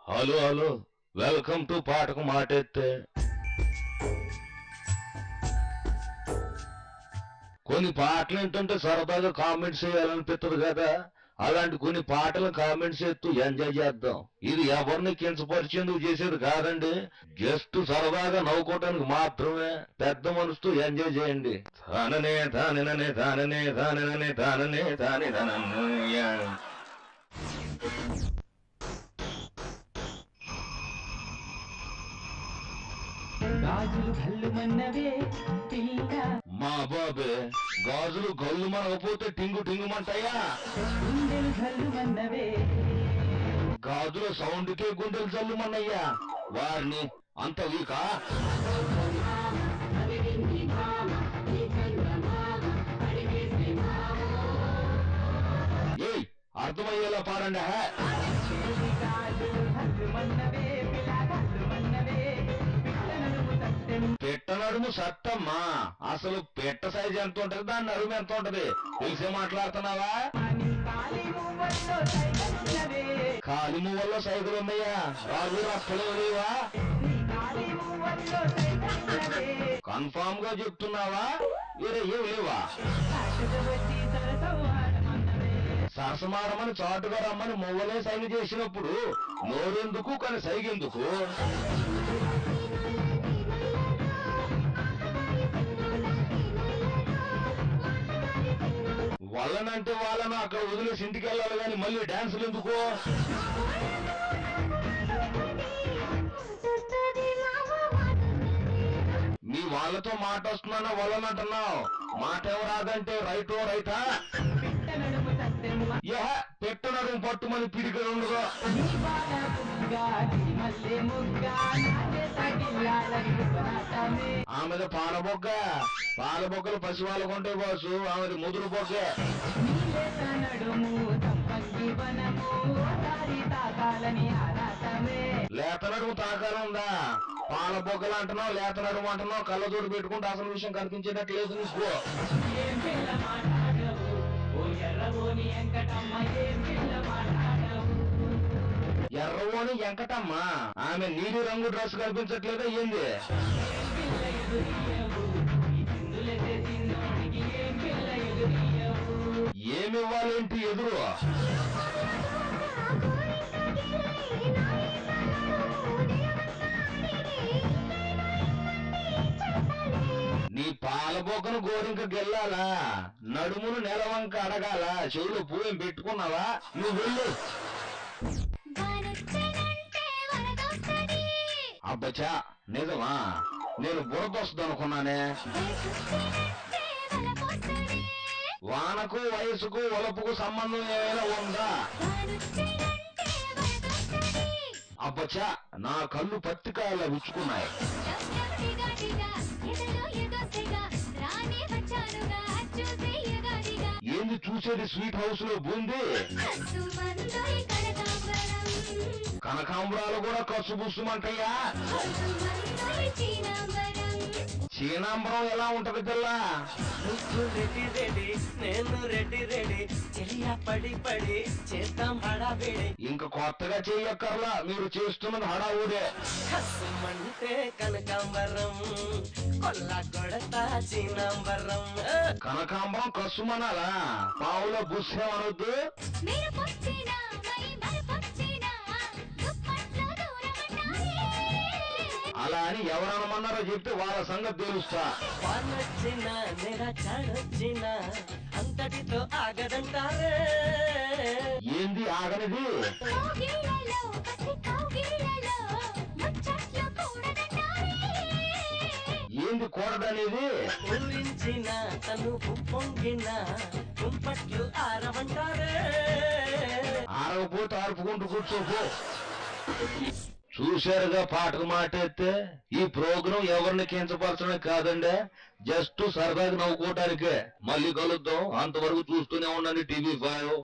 Hello hello, welcome to పాటకు మాటెత్తే. కొన్ని పాటలు ఏంటంటే సరదాగా కామెంట్స్ చేయాలనిపిస్తుంది కదా, అలాంటి కొన్ని పాటలు కామెంట్స్ చేస్తూ ఎంజాయ్ చేద్దాం. ఇది ఎవరిని కించపరిచేందుకు చేసేది కాదండి, జస్ట్ సరదాగా నవ్వుకోవటానికి మాత్రమే. పెద్ద మనసుతో ఎంజాయ్ చేయండి. తాననే తాననే తాననే తాననే తాననే తానే తానన్నయ్య. గాజులు గల్లుమన్నవే పిల్ల, మా బాబే గాజులు గల్లు మనకపోతే టింగు టింగుమంటాయా? గుండెలు గల్లుమన్నవే, గాజుల సౌండ్కే గుండెలు జల్లుమన్నయ్యా. వారిని అంత వీకా? ఏయ్, అర్థమయ్యేలా పాడండి. గాజులు గల్లుమన్నవే పిల్ల, గల్లుమన్నవే పిట్ట నడుము సత్యం. పెట్ట నడుము సత్తమ్మా, అసలు పెట్ట సైజు ఎంత ఉంటది, దాని నడుము ఎంత ఉంటది తెలిసే మాట్లాడుతున్నావా? నీ కాలి మువ్వల్లో సైగలున్నవే, కాలి మువ్వల్లో సైకిల్ ఉన్నాయా? రాజు అసలే లేవా? నీ కాలి మువ్వల్లో సైగలున్నవే, కన్ఫామ్ గా చెప్తున్నావా? ఏరే ఏం లేవా? కాటుక వచ్చి సరసం ఆడమన్నవే. సరసమాడమని చాటుగా రమ్మని మువ్వలే సైగ చేసినప్పుడు నోరెందుకు కానీ సైగెందుకు? వాళ్ళనంటే వాళ్ళను అక్కడ వదిలేసి ఇంటికి వెళ్ళాలి కానీ మళ్ళీ డాన్సులు ఎందుకు? మీ వాళ్ళతో మాట వస్తున్నానో వాళ్ళనంటున్నావు. మాట ఎవరాదంటే రైటో రైటా? పిట్ట నడుము సత్యం. పెట్టనడు పట్టుమని పిడికలు ఉండదు. నీ బాల బుగ్గ, నీ మల్లె ముగ్గ, నాదే తగిలాలని ఉపనాటమే. ఆమెది పాలబొగ్గలు పసివాళ్ళ కొంటే బాసు, ఆమెది ముదురు బొగ్గే. నీలేత నడుము సంపంగి వనము, దారి తాకాలని ఆరాటమే. లేత నడుము తాకాలం ఉందా? పాలబొగ్గలు అంటున్నావు, లేత నడుము అంటున్నావు. కళ్ళజోడు పెట్టుకుంటే అసలు విషయం కనిపించేటట్లేదు నీకు. ఏం పిల్ల మాట్లాడవు, ఓ ఎర్రబోని వెంకటమ్మ, ఏం పిల్ల మాట్లాడవు. ఎర్రవోని వెంకటమ్మ, ఆమె నీలి రంగు డ్రెస్ కనిపించట్లేదా ఏంది? ఏం పిల్ల ఎదురియవు, ఈ చిందులెత్తే చిన్నోడికి ఏం పిల్ల ఎదురియవు. ఏమివ్వాలేంటి ఎదురు? నీ పాలబొక్కను గోరింక గెల్లాలా, నడుమును నెలవంక అడగాల, చెవులు పూయం పెట్టుకున్నావా? నువ్వు వెళ్ళు. అబ్బచా, నిజమా? నేను బురదొస్తుంది అనుకున్నానే. వానకు వయసుకు ఒలపుకు సంబంధం ఏమైనా ఉందా? అబ్బచా, నా కళ్ళు పత్తికాయలా విచ్చుకున్నాయి. ఏంది చూసేది? స్వీట్ హౌస్ లో బూంది కనకాంబరాలు కూడా కసు బుస్సుమంటాయా? చీనాంబరం ఎలా ఉంటది పిల్ల? నువ్వు రెడ్డి రెడ్డి, నేను రెడ్డి రెడ్డి, చెలియా పడి పడి చేద్దాం హడావిడి. ఇంక కొత్తగా చెయ్యక్కర్లా, మీరు చేస్తున్నది హడావుడే. కసుమంటే కనకాంబరం, కొల్ల కొడతా చీనాంబరం. కనకాంబరం కసుమనాలా? పావులో బుస్సేమనొద్దు. అలా అని ఎవరనమన్నారో చెప్తే వాళ్ళ సంగతి తెలుస్తా. వానొచ్చిన నెల చాడొచ్చిన అంతటితో ఆగదంటారే. ఏంది ఆగనిది? ఏంది కూడదనేది? ఊరించిన తను పొంగిన కుంపట్లు ఆరవంటారే. ఆరవపోతే ఆర్పుకుంటూ కూర్చోపో. చూశారుగా పాటకు మాటెత్తే. ఈ ప్రోగ్రాం ఎవరిని కించపరచడం కాదండి, జస్ట్ సరదాగా నవ్వుకోవటానికే. మళ్ళీ కలుద్దాం, అంతవరకు చూస్తూనే ఉండండి TV5.